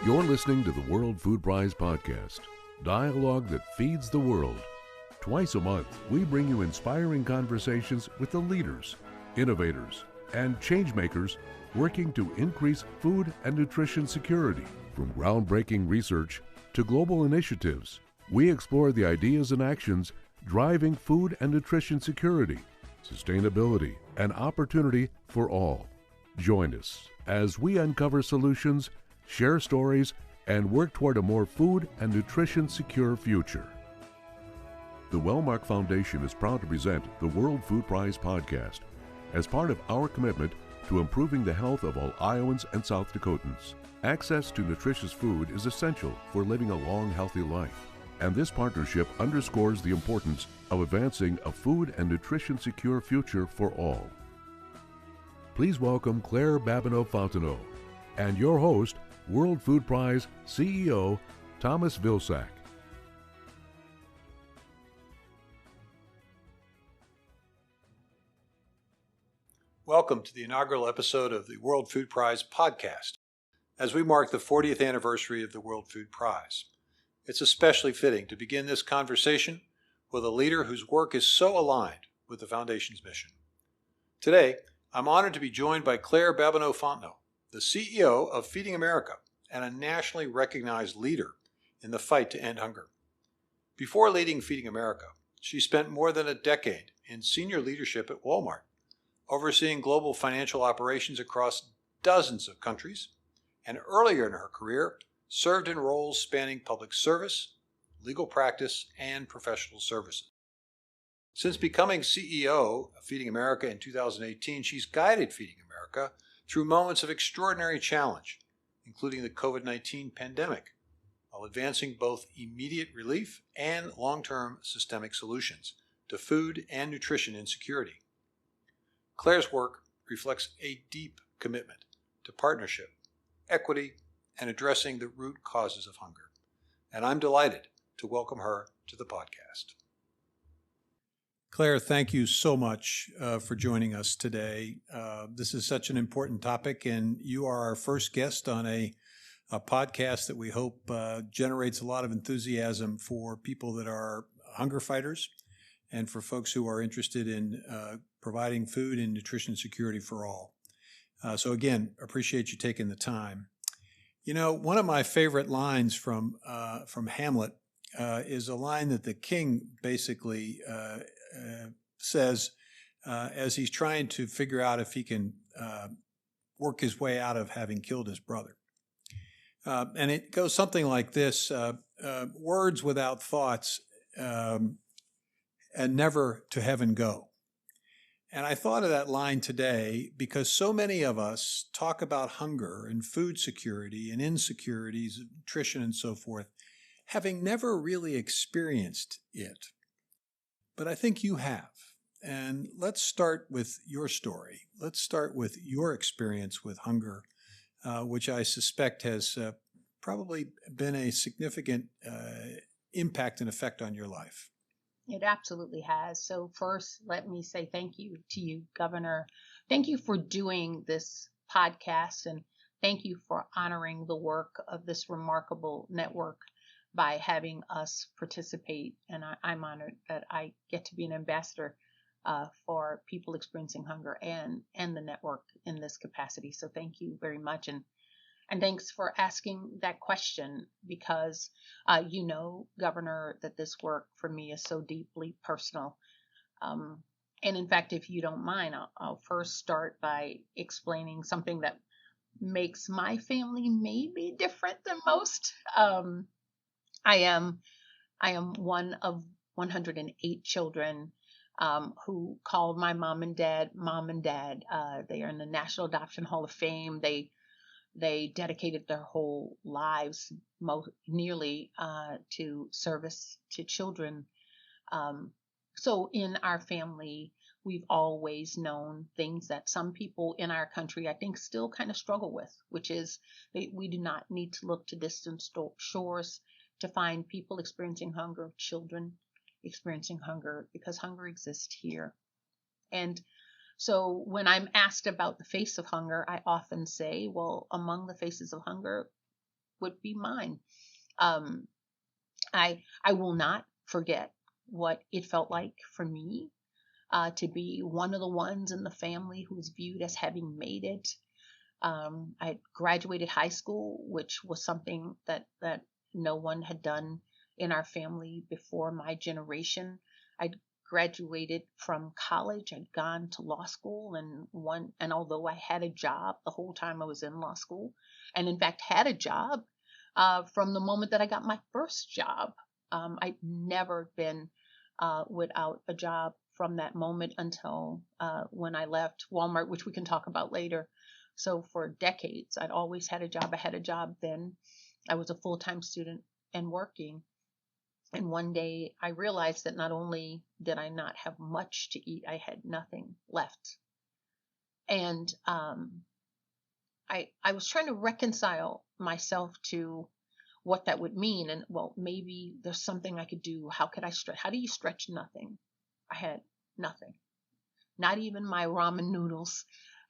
You're listening to the World Food Prize Podcast, dialogue that feeds the world. Twice a month, we bring you inspiring conversations with the leaders, innovators, and changemakers working to increase food and nutrition security. From groundbreaking research to global initiatives, we explore the ideas and actions driving food and nutrition security, sustainability, and opportunity for all. Join us as we uncover solutions, share stories, and work toward a more food and nutrition secure future. The Wellmark Foundation is proud to present the World Food Prize Podcast as part of our commitment to improving the health of all Iowans and South Dakotans. Access to nutritious food is essential for living a long, healthy life, and this partnership underscores the importance of advancing a food and nutrition secure future for all. Please welcome Claire Babineaux-Fontenot and your host, World Food Prize CEO, Tom Vilsack. Welcome to the inaugural episode of the World Food Prize podcast, as we mark the 40th anniversary of the World Food Prize. It's especially fitting to begin this conversation with a leader whose work is so aligned with the Foundation's mission. Today, I'm honored to be joined by Claire Babineaux-Fontenot, the CEO of Feeding America and a nationally recognized leader in the fight to end hunger. Before leading Feeding America, she spent more than a decade in senior leadership at Wellmark, overseeing global financial operations across dozens of countries, and earlier in her career, served in roles spanning public service, legal practice, and professional services. Since becoming CEO of Feeding America in 2018, she's guided Feeding America through moments of extraordinary challenge, including the COVID-19 pandemic, while advancing both immediate relief and long-term systemic solutions to food and nutrition insecurity. Claire's work reflects a deep commitment to partnership, equity, and addressing the root causes of hunger, and I'm delighted to welcome her to the podcast. Claire, thank you so much for joining us today. This is such an important topic, and you are our first guest on a podcast that we hope generates a lot of enthusiasm for people that are hunger fighters and for folks who are interested in providing food and nutrition security for all. So again, appreciate you taking the time. You know, one of my favorite lines from Hamlet is a line that the king basically says as he's trying to figure out if he can work his way out of having killed his brother. And it goes something like this, words without thoughts and never to heaven go. And I thought of that line today because so many of us talk about hunger and food security and insecurities, nutrition and so forth, having never really experienced it. But I think you have. And let's start with your story. Let's start with your experience with hunger, which I suspect has probably been a significant impact and effect on your life. It absolutely has. So first, let me say thank you to you, Governor. Thank you for doing this podcast, and thank you for honoring the work of this remarkable network by having us participate. And I'm honored that I get to be an ambassador for people experiencing hunger and the network in this capacity. So thank you very much. And thanks for asking that question because you know, Governor, that this work for me is so deeply personal. And in fact, if you don't mind, I'll first start by explaining something that makes my family maybe different than most. I am one of 108 children who called my mom and dad. They are in the National Adoption Hall of Fame. They dedicated their whole lives nearly to service to children. So in our family, we've always known things that some people in our country, I think, still kind of struggle with, which is we do not need to look to distant shores to find people experiencing hunger, children experiencing hunger, because hunger exists here. And so when I'm asked about the face of hunger, I often say, well, among the faces of hunger, would be mine. Um, I will not forget what it felt like for me to be one of the ones in the family who was viewed as having made it. I graduated high school, which was something that no one had done in our family before my generation. I'd graduated from college. I'd gone to law school, and although I had a job the whole time I was in law school, and in fact had a job from the moment that I got my first job, I'd never been without a job from that moment until when I left Wellmark, which we can talk about later. So for decades, I'd always had a job. I had a job then. I was a full-time student and working. And one day I realized that not only did I not have much to eat, I had nothing left. And I was trying to reconcile myself to what that would mean. And well, maybe there's something I could do. How could I stretch? How do you stretch nothing? I had nothing, not even my ramen noodles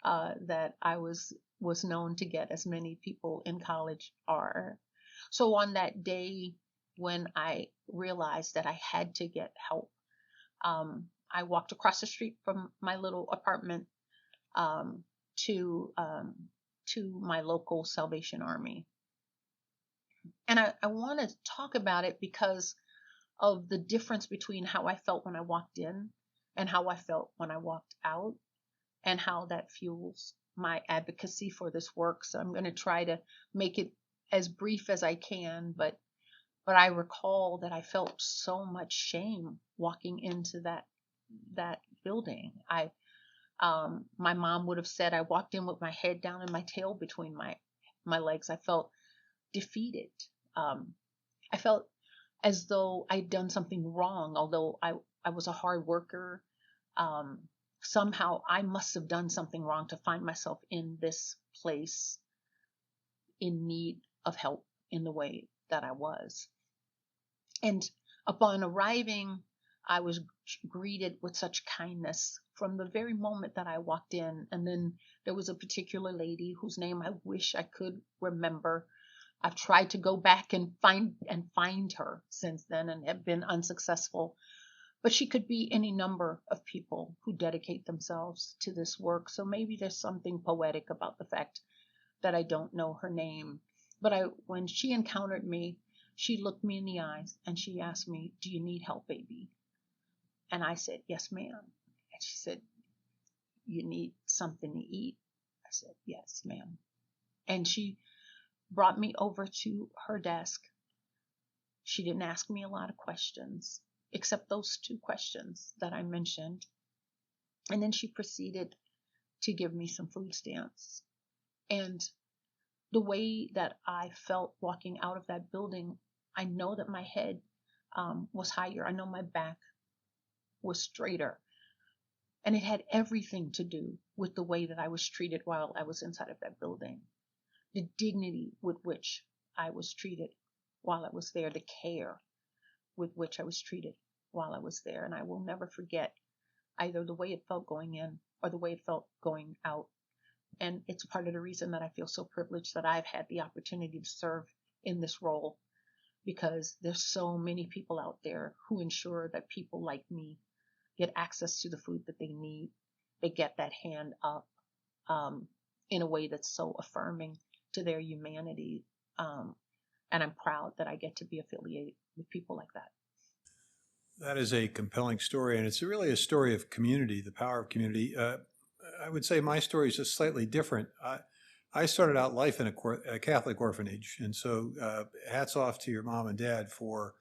that I was known to get, as many people in college are. So on that day when I realized that I had to get help, I walked across the street from my little apartment to my local Salvation Army. And I want to talk about it because of the difference between how I felt when I walked in and how I felt when I walked out, and how that fuels my advocacy for this work. So I'm going to try to make it as brief as I can, but I recall that I felt so much shame walking into that building. My mom would have said I walked in with my head down and my tail between my legs. I felt defeated. I felt as though I'd done something wrong, although I was a hard worker. Somehow I must have done something wrong to find myself in this place in need of help in the way that I was. And upon arriving, I was greeted with such kindness from the very moment that I walked in. And then there was a particular lady whose name I wish I could remember. I've tried to go back and find her since then and have been unsuccessful. But she could be any number of people who dedicate themselves to this work. So maybe there's something poetic about the fact that I don't know her name. But when she encountered me, she looked me in the eyes and she asked me, "Do you need help, baby?" And I said, "Yes, ma'am." And she said, "You need something to eat?" I said, "Yes, ma'am." And she brought me over to her desk. She didn't ask me a lot of questions, except those two questions that I mentioned. And then she proceeded to give me some food stamps. And the way that I felt walking out of that building, I know that my head was higher. I know my back was straighter. And it had everything to do with the way that I was treated while I was inside of that building. The dignity with which I was treated while I was there, the care with which I was treated while I was there. And I will never forget either the way it felt going in or the way it felt going out. And it's part of the reason that I feel so privileged that I've had the opportunity to serve in this role, because there's so many people out there who ensure that people like me get access to the food that they need. They get that hand up in a way that's so affirming to their humanity. And I'm proud that I get to be affiliated with people like that. That is a compelling story, and it's really a story of community, the power of community. I would say my story is just slightly different. I started out life in a Catholic orphanage, and so hats off to your mom and dad for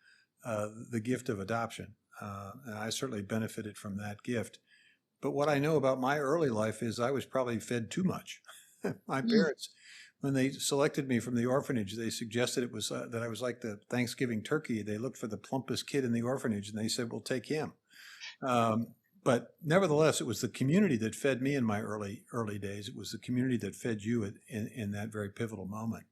the gift of adoption. And I certainly benefited from that gift. But what I know about my early life is I was probably fed too much. My parents, when they selected me from the orphanage, they suggested it was that I was like the Thanksgiving turkey. They looked for the plumpest kid in the orphanage, and they said, "We'll take him." But nevertheless, it was the community that fed me in my early days. It was the community that fed you in that very pivotal moment.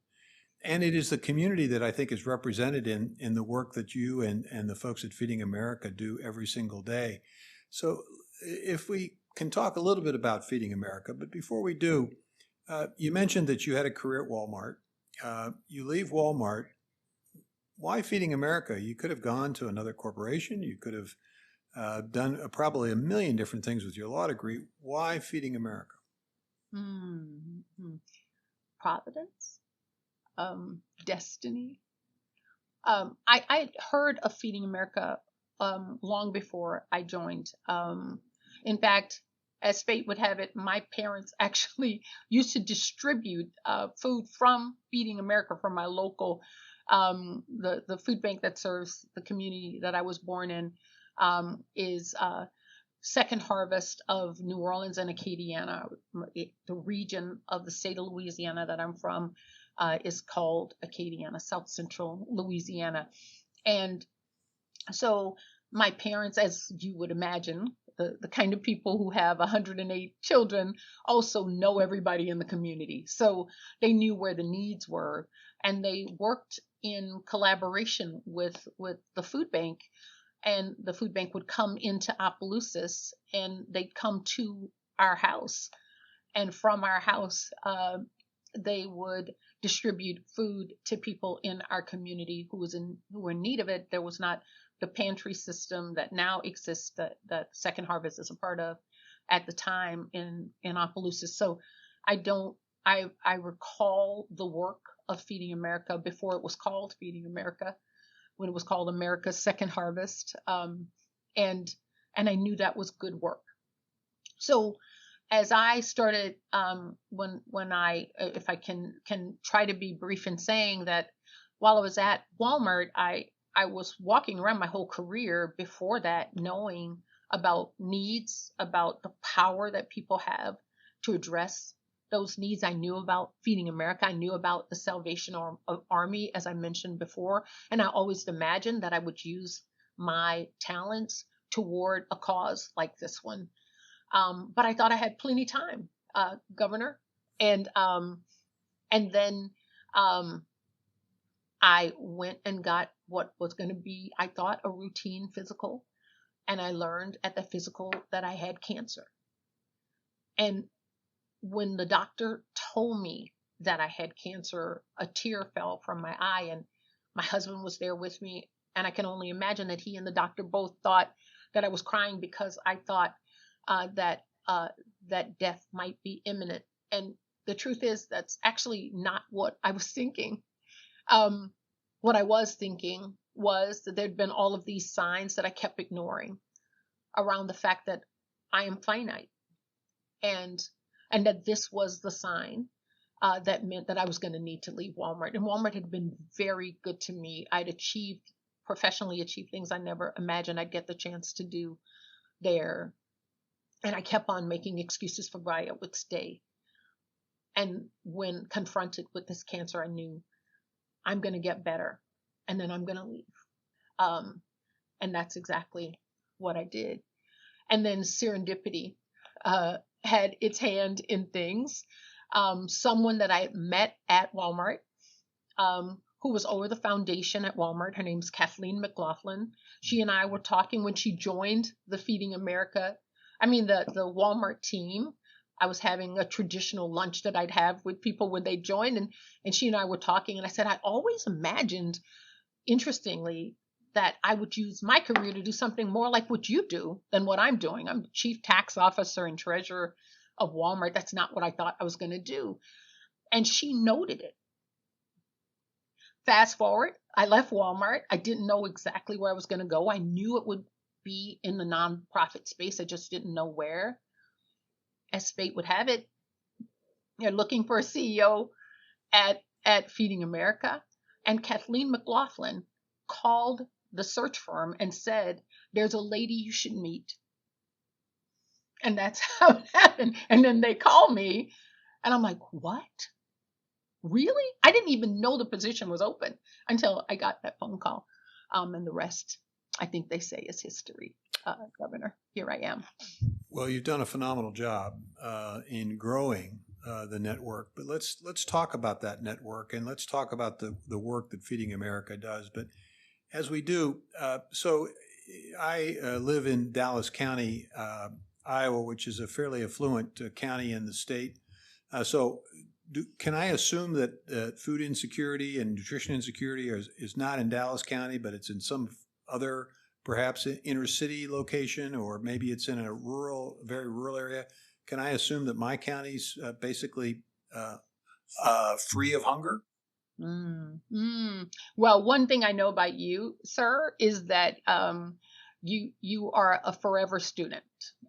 And it is the community that I think is represented in the work that you and the folks at Feeding America do every single day. So if we can talk a little bit about Feeding America, but before we do, you mentioned that you had a career at Walmart, You leave Walmart. Why Feeding America? You could have gone to another corporation. You could have done probably a million different things with your law degree. Why Feeding America? Mm-hmm. Providence, destiny. I heard of Feeding America long before I joined. In fact, as fate would have it, my parents actually used to distribute food from Feeding America, from my local, the food bank that serves the community that I was born in, is Second Harvest of New Orleans and Acadiana. The region of the state of Louisiana that I'm from is called Acadiana, South Central Louisiana. And so my parents, as you would imagine, the kind of people who have 108 children also know everybody in the community. So they knew where the needs were, and they worked in collaboration with the food bank. And the food bank would come into Opelousas, and they'd come to our house. And from our house, they would distribute food to people in our community who were in need of it. There was not the pantry system that now exists that Second Harvest is a part of at the time in Opelousas. So I recall the work of Feeding America before it was called Feeding America, when it was called America's Second Harvest. And I knew that was good work. So as I started, when I, if I can try to be brief in saying that, while I was at Walmart, I was walking around my whole career before that, knowing about needs, about the power that people have to address those needs. I knew about Feeding America. I knew about the Salvation Army, as I mentioned before. And I always imagined that I would use my talents toward a cause like this one. But I thought I had plenty time, Governor. And then I went and got what was going to be, I thought, a routine physical. And I learned at the physical that I had cancer. And when the doctor told me that I had cancer, a tear fell from my eye, and my husband was there with me. And I can only imagine that he and the doctor both thought that I was crying, because I thought that death might be imminent. And the truth is, that's actually not what I was thinking. What I was thinking was that there'd been all of these signs that I kept ignoring around the fact that I am finite, and that this was the sign that meant that I was going to need to leave Walmart. And Walmart had been very good to me. I'd professionally achieved things I never imagined I'd get the chance to do there. And I kept on making excuses for why I would stay. And when confronted with this cancer, I knew I'm going to get better, and then I'm going to leave. And that's exactly what I did. And then serendipity had its hand in things. Someone that I met at Walmart, who was over the foundation at Walmart, her name's Kathleen McLaughlin. She and I were talking when she joined the Feeding America, the Walmart team. I was having a traditional lunch that I'd have with people when they joined, and she and I were talking, and I said, I always imagined, interestingly, that I would use my career to do something more like what you do than what I'm doing. I'm chief tax officer and treasurer of Walmart. That's not what I thought I was going to do. And she noted it. Fast forward, I left Walmart. I didn't know exactly where I was going to go. I knew it would be in the nonprofit space. I just didn't know where. As fate would have it, you're looking for a CEO at Feeding America. And Kathleen McLaughlin called the search firm and said, there's a lady you should meet. And that's how it happened. And then they call me, and I'm like, what? Really? I didn't even know the position was open until I got that phone call. And the rest, I think they say, is history, Governor. Here I am. Well, you've done a phenomenal job in growing the network. But let's talk about that network, and let's talk about the work that Feeding America does. But as we do, so I live in Dallas County, Iowa, which is a fairly affluent county in the state. So can I assume that food insecurity and nutrition insecurity is not in Dallas County, but it's in some other, perhaps inner city location, or maybe it's in a very rural area? Can I assume that my county's basically free of hunger? Well, one thing I know about you, sir, is that you are a forever student,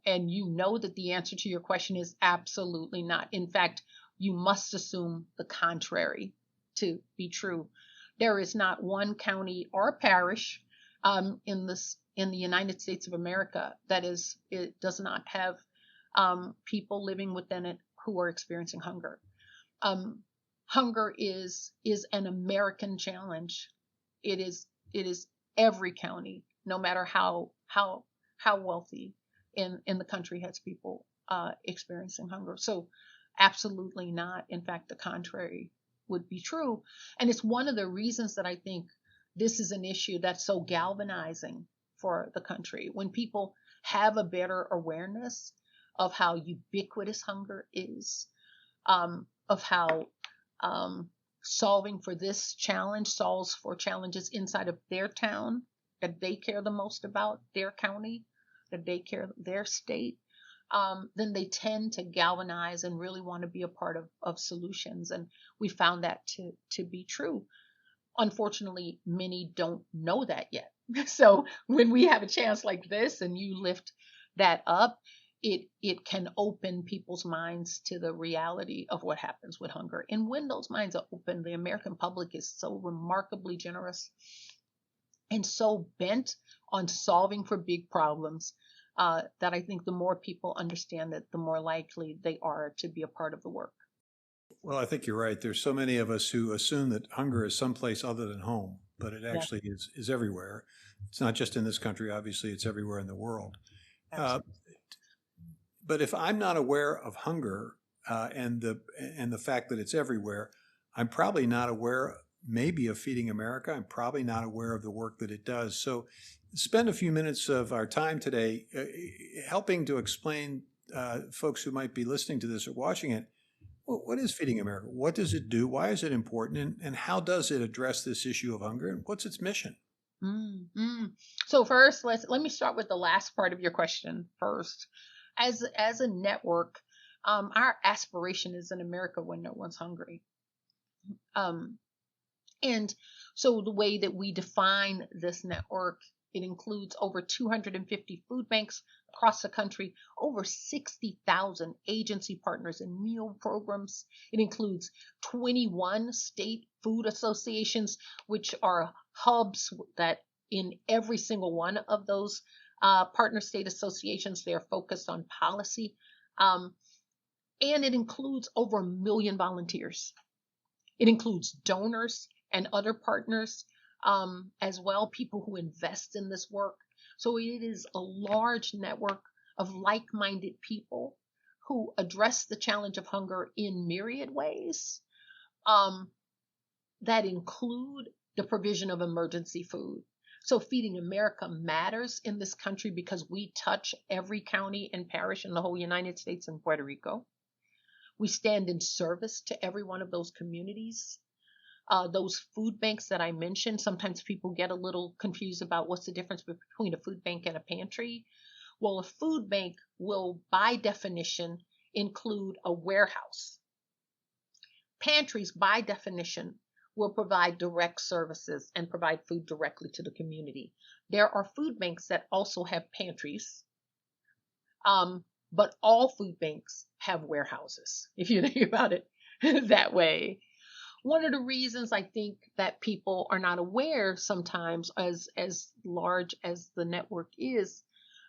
and you know that the answer to your question is absolutely not. In fact, you must assume the contrary to be true. There is not one county or parish in the United States of America it does not have people living within it who are experiencing hunger. Hunger is an American challenge. It is every county, no matter how wealthy in the country, has people experiencing hunger. So absolutely not. In fact, the contrary would be true. And it's one of the reasons that I think this is an issue that's so galvanizing for the country. When people have a better awareness of how ubiquitous hunger is, of how solving for this challenge solves for challenges inside of their town that they care the most about, their county, that they care, their state, then they tend to galvanize and really want to be a part of solutions. And we found that to be true. Unfortunately, many don't know that yet. So when we have a chance like this and you lift that up, it can open people's minds to the reality of what happens with hunger. And when those minds are open, the American public is so remarkably generous and so bent on solving for big problems that I think the more people understand it, the more likely they are to be a part of the work. Well, I think you're right. There's so many of us who assume that hunger is someplace other than home, but it actually is everywhere. It's not just in this country. Obviously, it's everywhere in the world. But if I'm not aware of hunger and the fact that it's everywhere, I'm probably not aware maybe of Feeding America. I'm probably not aware of the work that it does. So spend a few minutes of our time today helping to explain folks who might be listening to this or watching it, what is Feeding America? What does it do? Why is it important? And how does it address this issue of hunger? And what's its mission? So first, let me start with the last part of your question first. As a network, our aspiration is an America where no one's hungry. And so the way that we define this network, it includes over 250 food banks across the country, over 60,000 agency partners and meal programs. It includes 21 state food associations, which are hubs that in every single one of those partner state associations, they're focused on policy. And it includes over 1 million volunteers. It includes donors and other partners as well, people who invest in this work. So it is a large network of like-minded people who address the challenge of hunger in myriad ways that include the provision of emergency food. So Feeding America matters in this country because we touch every county and parish in the whole United States and Puerto Rico. We stand in service to every one of those communities. Those food banks that I mentioned, sometimes people get a little confused about what's the difference between a food bank and a pantry. Well, a food bank will, by definition, include a warehouse. Pantries, by definition, will provide direct services and provide food directly to the community. There are food banks that also have pantries, but all food banks have warehouses, if you think about it that way. One of the reasons I think that people are not aware sometimes, as large as the network is,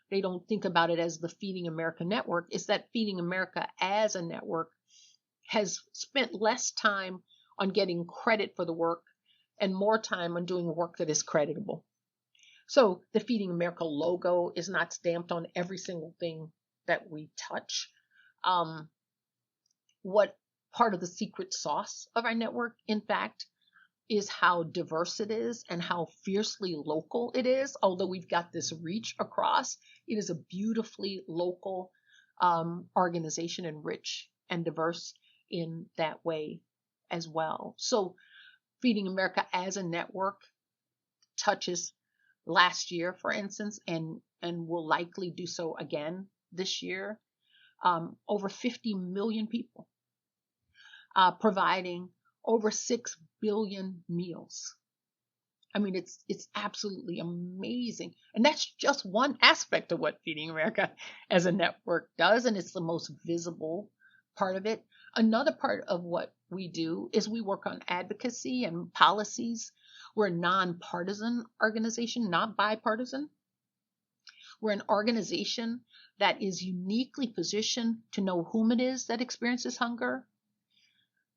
they don't think about it as the Feeding America network, is that Feeding America as a network has spent less time on getting credit for the work and more time on doing work that is creditable. So the Feeding America logo is not stamped on every single thing that we touch. What part of the secret sauce of our network, in fact, is how diverse it is and how fiercely local it is. Although we've got this reach across, it is a beautifully local organization and rich and diverse in that way as well. So Feeding America as a network touches last year, for instance, and will likely do so again this year, over 50 million people, providing over 6 billion meals. I mean, it's absolutely amazing. And that's just one aspect of what Feeding America as a network does, and it's the most visible part of it. Another part of what we do is we work on advocacy and policies. We're a nonpartisan organization, not bipartisan. We're an organization that is uniquely positioned to know whom it is that experiences hunger,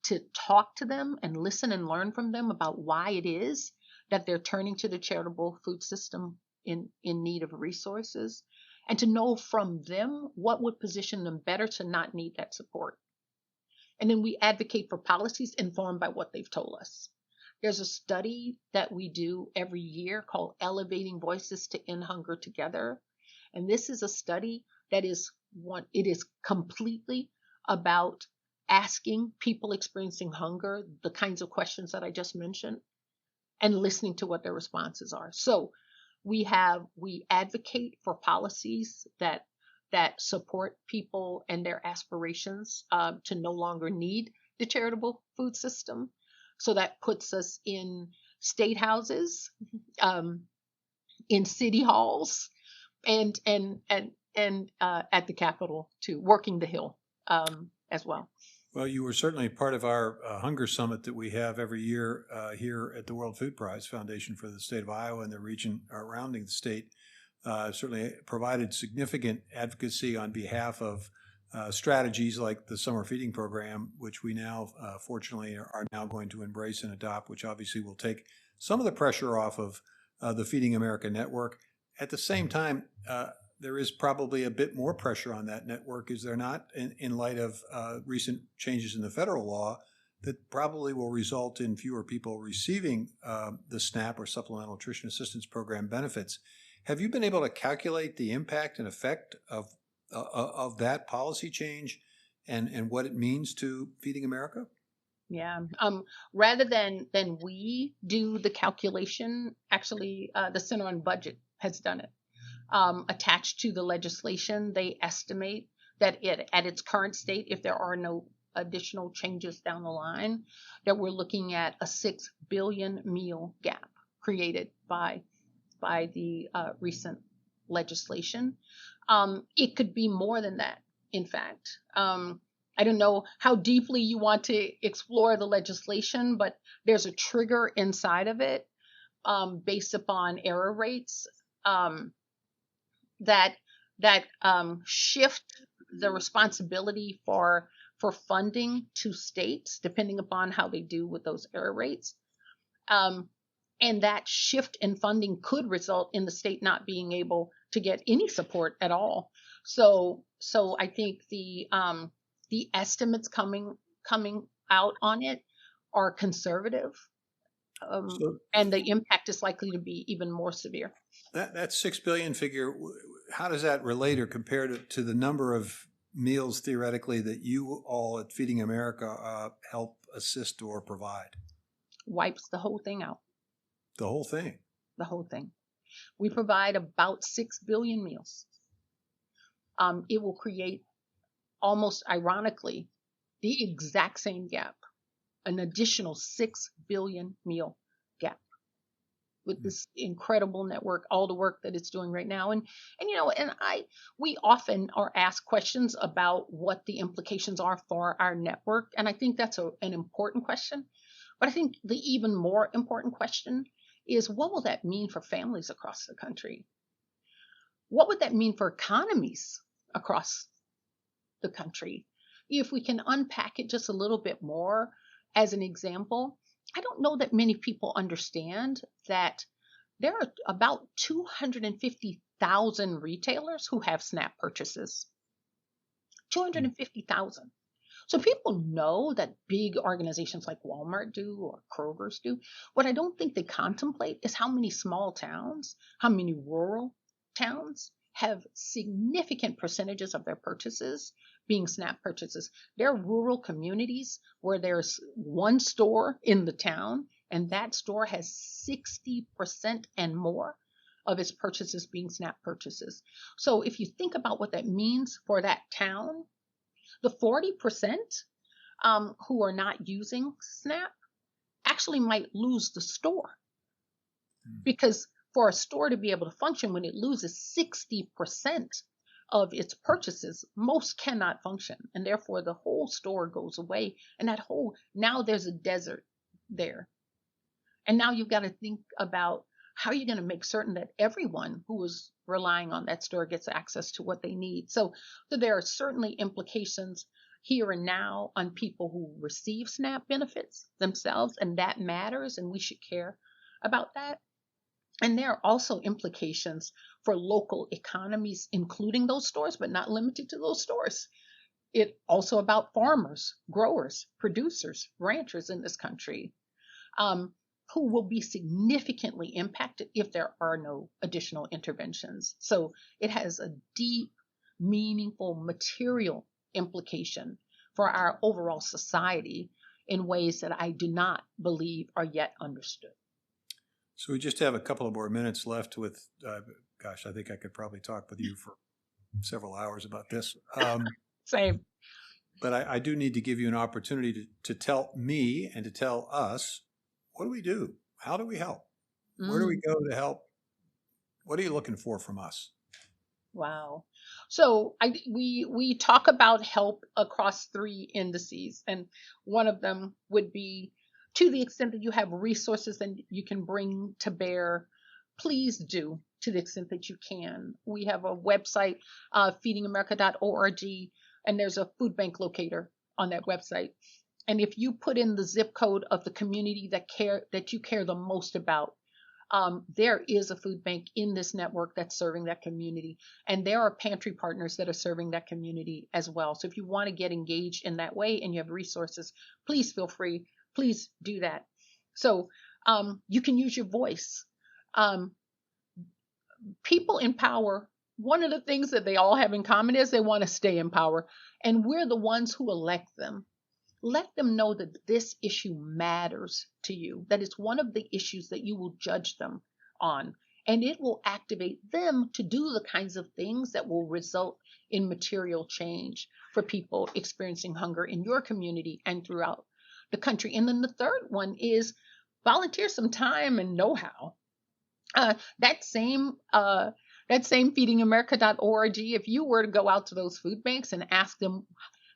to talk to them and listen and learn from them about why it is that they're turning to the charitable food system in need of resources, and to know from them what would position them better to not need that support. And then we advocate for policies informed by what they've told us. There's a study that we do every year called Elevating Voices to End Hunger Together. And this is a study that is completely about asking people experiencing hunger the kinds of questions that I just mentioned and listening to what their responses are. So we advocate for policies that support people and their aspirations to no longer need the charitable food system. So that puts us in state houses, in city halls, and at the Capitol too, working the Hill as well. Well, you were certainly part of our hunger summit that we have every year here at the World Food Prize Foundation for the state of Iowa and the region surrounding the state. Certainly provided significant advocacy on behalf of strategies like the summer feeding program, which we now, fortunately, are now going to embrace and adopt, which obviously will take some of the pressure off of the Feeding America network. At the same time, there is probably a bit more pressure on that network, is there not, in light of recent changes in the federal law that probably will result in fewer people receiving the SNAP or Supplemental Nutrition Assistance Program benefits. Have you been able to calculate the impact and effect of that policy change and what it means to Feeding America? Yeah. Rather than we do the calculation, actually, the Center on Budget has done it. Attached to the legislation, they estimate that at its current state, if there are no additional changes down the line, that we're looking at a 6 billion meal gap created by the recent legislation. It could be more than that, in fact. I don't know how deeply you want to explore the legislation, but there's a trigger inside of it based upon error rates that shift the responsibility for funding to states, depending upon how they do with those error rates. And that shift in funding could result in the state not being able to get any support at all. So I think the estimates coming out on it are conservative, and the impact is likely to be even more severe. That 6 billion figure, how does that relate or compare to the number of meals theoretically that you all at Feeding America help assist or provide? Wipes the whole thing out. The whole thing? The whole thing. We provide about 6 billion meals. It will create, almost ironically, the exact same gap, an additional 6 billion meal gap with this incredible network, all the work that it's doing right now. We often are asked questions about what the implications are for our network. And I think that's an important question. But I think the even more important question is, what will that mean for families across the country? What would that mean for economies across the country? If we can unpack it just a little bit more, as an example, I don't know that many people understand that there are about 250,000 retailers who have SNAP purchases. 250,000. So people know that big organizations like Wellmark do or Kroger's do. What I don't think they contemplate is how many small towns, how many rural towns have significant percentages of their purchases being SNAP purchases. There are rural communities where there's one store in the town, and that store has 60% and more of its purchases being SNAP purchases. So if you think about what that means for that town, the 40% who are not using SNAP actually might lose the store. Because for a store to be able to function when it loses 60% of its purchases, most cannot function. And therefore the whole store goes away. And now there's a desert there. And now you've got to think about how are you going to make certain that everyone who is relying on that store gets access to what they need. So there are certainly implications here and now on people who receive SNAP benefits themselves, and that matters, and we should care about that. And there are also implications for local economies, including those stores, but not limited to those stores. It's also about farmers, growers, producers, ranchers in this country, who will be significantly impacted if there are no additional interventions. So it has a deep, meaningful, material implication for our overall society in ways that I do not believe are yet understood. So we just have a couple of more minutes left with, I think I could probably talk with you for several hours about this. Same. But I do need to give you an opportunity to tell me and to tell us, what do we do? How do we help? Where do we go to help? What are you looking for from us? Wow. So we talk about help across 3 indices, and one of them would be, to the extent that you have resources and you can bring to bear, please do, to the extent that you can. We have a website, feedingamerica.org, and there's a food bank locator on that website. And if you put in the zip code of the community that you care the most about, there is a food bank in this network that's serving that community. And there are pantry partners that are serving that community as well. So if you want to get engaged in that way and you have resources, please feel free. Please do that. So you can use your voice. People in power, one of the things that they all have in common is they want to stay in power. And we're the ones who elect them. Let them know that this issue matters to you, that it's one of the issues that you will judge them on. And it will activate them to do the kinds of things that will result in material change for people experiencing hunger in your community and throughout the country. And then the third one is volunteer some time and know-how. That same feedingamerica.org, if you were to go out to those food banks and ask them,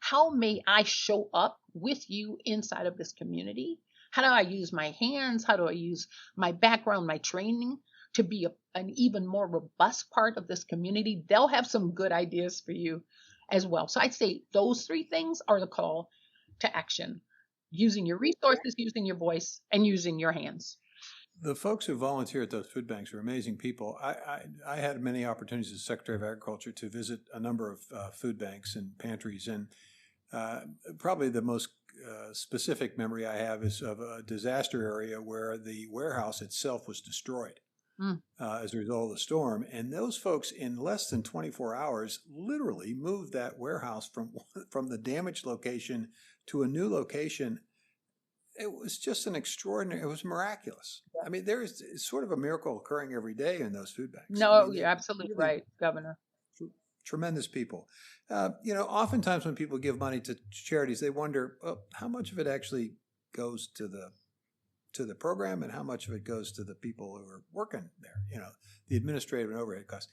how may I show up with you inside of this community? How do I use my hands? How do I use my background, my training to be an even more robust part of this community? They'll have some good ideas for you as well. So I'd say those 3 things are the call to action: using your resources, using your voice, and using your hands. The folks who volunteer at those food banks are amazing people. I had many opportunities as Secretary of Agriculture to visit a number of food banks and pantries, and probably the most specific memory I have is of a disaster area where the warehouse itself was destroyed as a result of the storm. And those folks, in less than 24 hours, literally moved that warehouse from the damaged location to a new location. It was just it was miraculous. I mean, there is sort of a miracle occurring every day in those food banks. No, you're absolutely right, Governor. Tremendous people. Oftentimes when people give money to charities, they wonder, well, how much of it actually goes to the program and how much of it goes to the people who are working there, the administrative and overhead costs.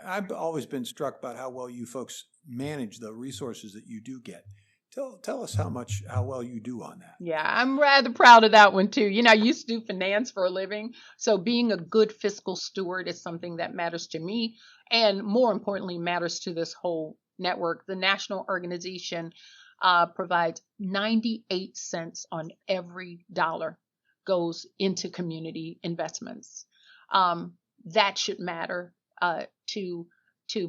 I've always been struck by how well you folks manage the resources that you do get. Tell us how well you do on that. Yeah, I'm rather proud of that one too. I used to do finance for a living. So being a good fiscal steward is something that matters to me, and more importantly, matters to this whole network. The national organization provides 98 cents on every dollar goes into community investments. That should matter to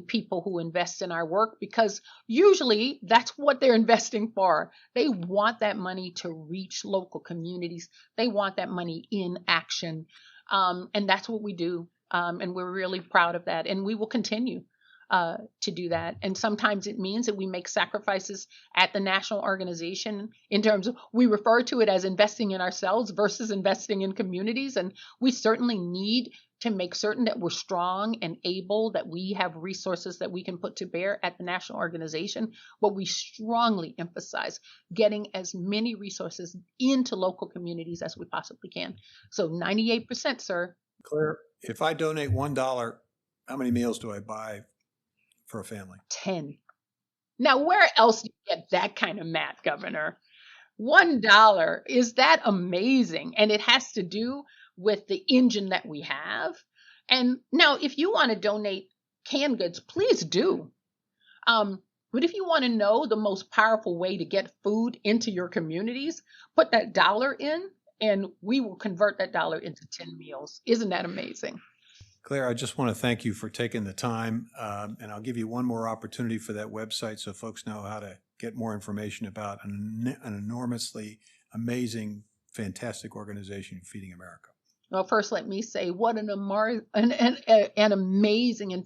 people who invest in our work, because usually that's what they're investing for. They want that money to reach local communities. They want that money in action. And that's what we do. And we're really proud of that. And we will continue to do that. And sometimes it means that we make sacrifices at the national organization in terms of, we refer to it as investing in ourselves versus investing in communities. And we certainly need to make certain that we're strong and able, that we have resources that we can put to bear at the national organization. But we strongly emphasize getting as many resources into local communities as we possibly can. So 98%, sir. Claire, if I donate $1, how many meals do I buy for a family? 10. Now, where else do you get that kind of math, Governor? $1. Is that amazing? And it has to do with the engine that we have. And now, if you want to donate canned goods, please do. But if you want to know the most powerful way to get food into your communities, put that dollar in, and we will convert that dollar into 10 meals. Isn't that amazing? Claire, I just want to thank you for taking the time, and I'll give you one more opportunity for that website so folks know how to get more information about an enormously amazing, fantastic organization, Feeding America. Well, first, let me say what an amazing and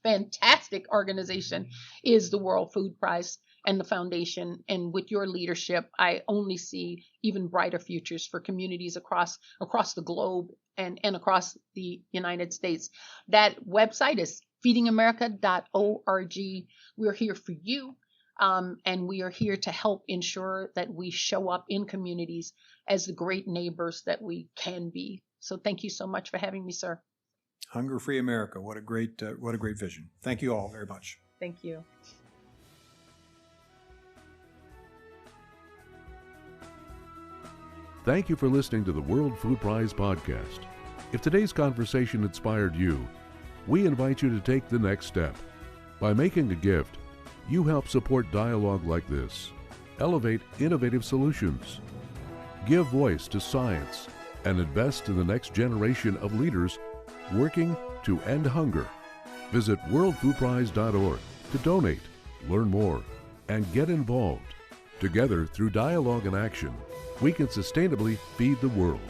fantastic organization is the World Food Prize and the Foundation. And with your leadership, I only see even brighter futures for communities across the globe and across the United States. That website is feedingamerica.org. We're here for you, and we are here to help ensure that we show up in communities as the great neighbors that we can be. So thank you so much for having me, sir. Hunger-free America. What a great vision. Thank you all very much. Thank you. Thank you for listening to the World Food Prize podcast. If today's conversation inspired you, we invite you to take the next step. By making a gift, you help support dialogue like this, elevate innovative solutions, give voice to science, and invest in the next generation of leaders working to end hunger. Visit worldfoodprize.org to donate, learn more, and get involved. Together, through dialogue and action, we can sustainably feed the world.